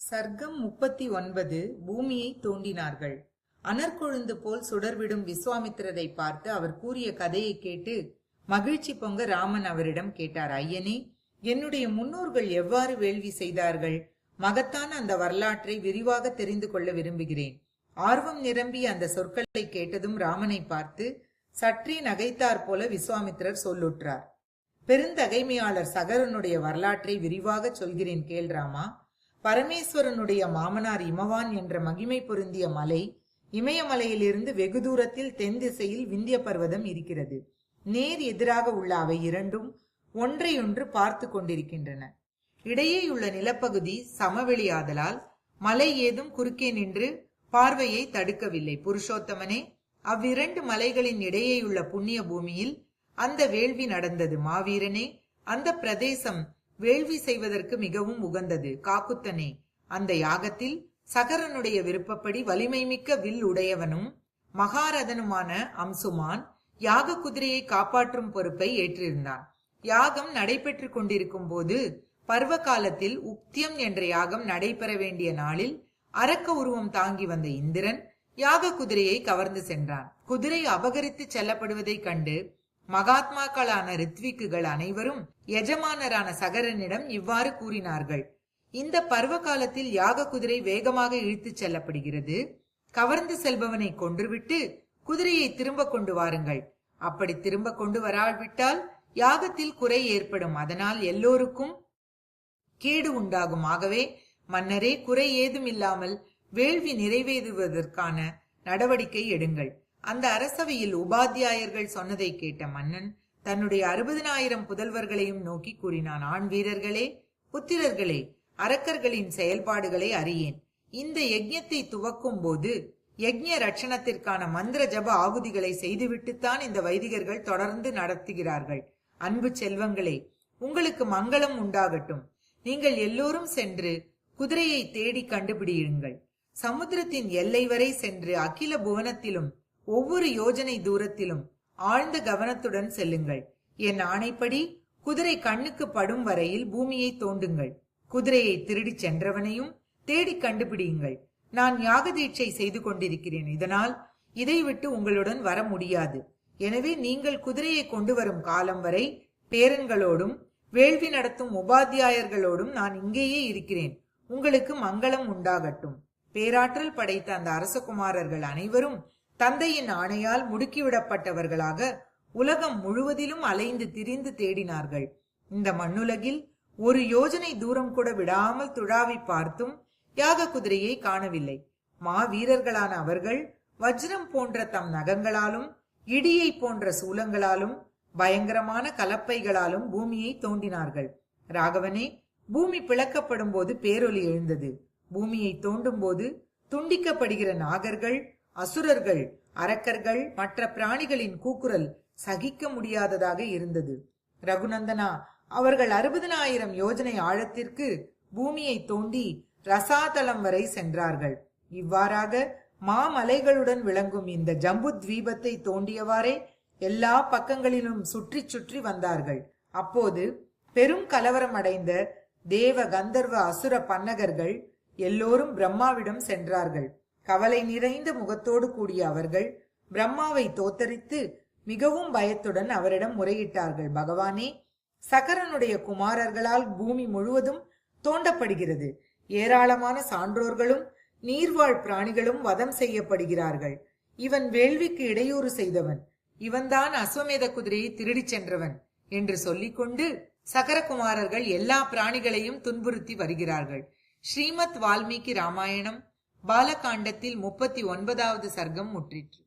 சர்க்கம் 39. பூமியை தோண்டினார்கள். அனற்கொழுந்து போல் சுடர்விடும் விஸ்வாமித்திரரை பார்த்து அவர் கூறிய கதையை கேட்டு மகிழ்ச்சி பொங்க ராமன் அவரிடம் கேட்டார். ஐயனே, என்னுடைய முன்னோர்கள் எவ்வாறு வேள்வி செய்தார்கள்? மகத்தான அந்த வரலாற்றை விரிவாக தெரிந்து கொள்ள விரும்புகிறேன். ஆர்வம் நிரம்பிய அந்த சொற்களை கேட்டதும் ராமனை பார்த்து சற்றே நகைத்தார் போல விஸ்வாமித்திரர் சொல்லுற்றார். பெருந்தகைமையாளர் சகரனுடைய வரலாற்றை விரிவாக சொல்கிறேன் கேள் ராமா. பரமேஸ்வரனுடைய மாமனார் இமவான் என்ற மகிமை பொருந்திய மலை, இமயமலையிலிருந்து வெகு தூரத்தில் தென் திசையில் விந்திய பர்வதம் இருக்கிறது. நேர் எதிராக உள்ள அவை இரண்டும் ஒன்றையொன்று பார்த்து கொண்டிருக்கின்றன. இடையேயுள்ள நிலப்பகுதி சமவெளியாதலால் மலை ஏதும் குறுக்கே நின்று பார்வையை தடுக்கவில்லை. புருஷோத்தமனே, அவ்விரண்டு மலைகளின் இடையேயுள்ள புண்ணிய பூமியில் அந்த வேள்வி நடந்தது. மாவீரனே, அந்த பிரதேசம் வேள்வி செய்வதற்கு மிகவும் உகந்தது. காக்குத்தனே, அந்த யாகத்தில் சகரனுடைய விருப்பப்படி வலிமை மிக்க வில் உடையவனும் மகாரதனுமான அம்சுமான் யாக குதிரையை காப்பாற்றும் பொறுப்பை ஏற்றிருந்தான். யாகம் நடைபெற்று கொண்டிருக்கும் போது பருவ காலத்தில் உக்தியம் என்ற யாகம் நடைபெற வேண்டிய நாளில் அரக்க உருவம் தாங்கி வந்த இந்திரன் யாக குதிரையை கவர்ந்து சென்றான். குதிரை அபகரித்து செல்லப்படுவதைக் கண்டு மகாத்மாக்களான ரித்விக்குகள் அனைவரும் எஜமானரான சகரனிடம் இவ்வாறு கூறினார்கள். இந்த பருவ காலத்தில் யாக குதிரை வேகமாக இழுத்துச் செல்லப்படுகிறது. கவர்ந்து செல்பவனை கொன்றுவிட்டு குதிரையை திரும்ப கொண்டு வாருங்கள். அப்படி திரும்ப கொண்டு வராவிட்டால் யாகத்தில் குறை ஏற்படும். அதனால் எல்லோருக்கும் கேடு உண்டாகும். ஆகவே மன்னரே, குறை ஏதும் இல்லாமல் வேள்வி நிறைவேறுவதற்கான நடவடிக்கை எடுங்கள். அந்த அரசவையில் உபாத்தியாயர்கள் சொன்னதை கேட்ட மன்னன் தன்னுடைய 60,000 புதல்வர்களையும் நோக்கி கூறினான். ஆண் வீரர்களே, புத்திரர்களே, அரக்கர்களின் செயல்பாடுகளை அறியேன். இந்த யஜ்ஞத்தை துவக்கும் போது யஜ்ஞ ரட்சணத்திற்கான மந்திர ஜப ஆகுதிகளை செய்துவிட்டுத்தான் இந்த வைதிகர்கள் தொடர்ந்து நடத்துகிறார்கள். அன்பு செல்வங்களே, உங்களுக்கு மங்களம் உண்டாகட்டும். நீங்கள் எல்லோரும் சென்று குதிரையை தேடி கண்டுபிடியுங்கள். சமுத்திரத்தின் எல்லை வரை சென்று அகில புவனத்திலும் ஒவ்வொரு யோஜனை தூரத்திலும் ஆழ்ந்த கவனத்துடன் செல்லுங்கள். என் ஆணைப்படி குதிரை கண்ணுக்கு படும் வரையில் பூமியை தோண்டுங்கள். குதிரையை திருடி சென்றவனையும் தேடி கண்டுபிடியுங்கள். நான் யாக தீட்சை செய்து கொண்டிருக்கிறேன். இதனால் இதை விட்டு உங்களுடன் வர முடியாது. எனவே நீங்கள் குதிரையை கொண்டு வரும் காலம் வரை பேரன்களோடும் வேள்வி நடத்தும் உபாத்தியாயர்களோடும் நான் இங்கேயே இருக்கிறேன். உங்களுக்கு மங்களம் உண்டாகட்டும். பேராற்றல் படைத்த அந்த அரசகுமாரர்கள் அனைவரும் தந்தையின் ஆணையால் முடுக்கிவிடப்பட்டவர்களாக உலகம் முழுவதிலும் அலைந்து திரிந்து தேடினார்கள். இந்த மண்ணுலகில் ஒரு யோஜனை தூரம் கூட விடாமல் துழாவி பார்த்தும் யாக குதிரையை காணவில்லை. வீரர்களான அவர்கள் வஜ்ரம் போன்ற தம் நகங்களாலும் இடியை போன்ற சூலங்களாலும் பயங்கரமான கலப்பைகளாலும் பூமியை தோண்டினார்கள். ராகவனே, பூமி பிளக்கப்படும் போது பேரொலி எழுந்தது. பூமியை தோண்டும் போது துண்டிக்கப்படுகிற நாகர்கள், அசுரர்கள், அரக்கர்கள், மற்ற பிராணிகளின் கூக்குரல் சகிக்க முடியாததாக இருந்தது. ரகுநந்தனா, அவர்கள் 60,000 யோஜனை ஆழத்திற்கு பூமியை தோண்டி ரசாதலம் வரை சென்றார்கள். இவ்வாறாக மாமலைகளுடன் விளங்கும் இந்த ஜம்பு தீபத்தை தோண்டியவாறே எல்லா பக்கங்களிலும் சுற்றி சுற்றி வந்தார்கள். அப்போது பெரும் கலவரம் அடைந்த தேவ கந்தர்வ அசுர பன்னகர்கள் எல்லோரும் பிரம்மாவிடம் சென்றார்கள். கவலை நிறைந்த முகத்தோடு கூடிய அவர்கள் பிரம்மாவை தோத்தரித்து மிகவும் பயத்துடன் அவரிடம் முறையிட்டார்கள். பகவானே, சகரனுடைய குமாரர்களால் பூமி முழுவதும் தோண்டப்படுகிறது. ஏராளமான சான்றோர்களும் நீர்வாழ் பிராணிகளும் வதம் செய்யப்படுகிறார்கள். இவன் வேள்விக்கு இடையூறு செய்தவன். இவன்தான் அஸ்வமேத குதிரையை திருடி சென்றவன் என்று சொல்லிக்கொண்டு சகரகுமாரர்கள் எல்லா பிராணிகளையும் துன்புறுத்தி வருகிறார்கள். ஸ்ரீமத் வால்மீகி ராமாயணம் பாலகாண்டத்தில் 39வது சர்க்கம் முற்றிற்று.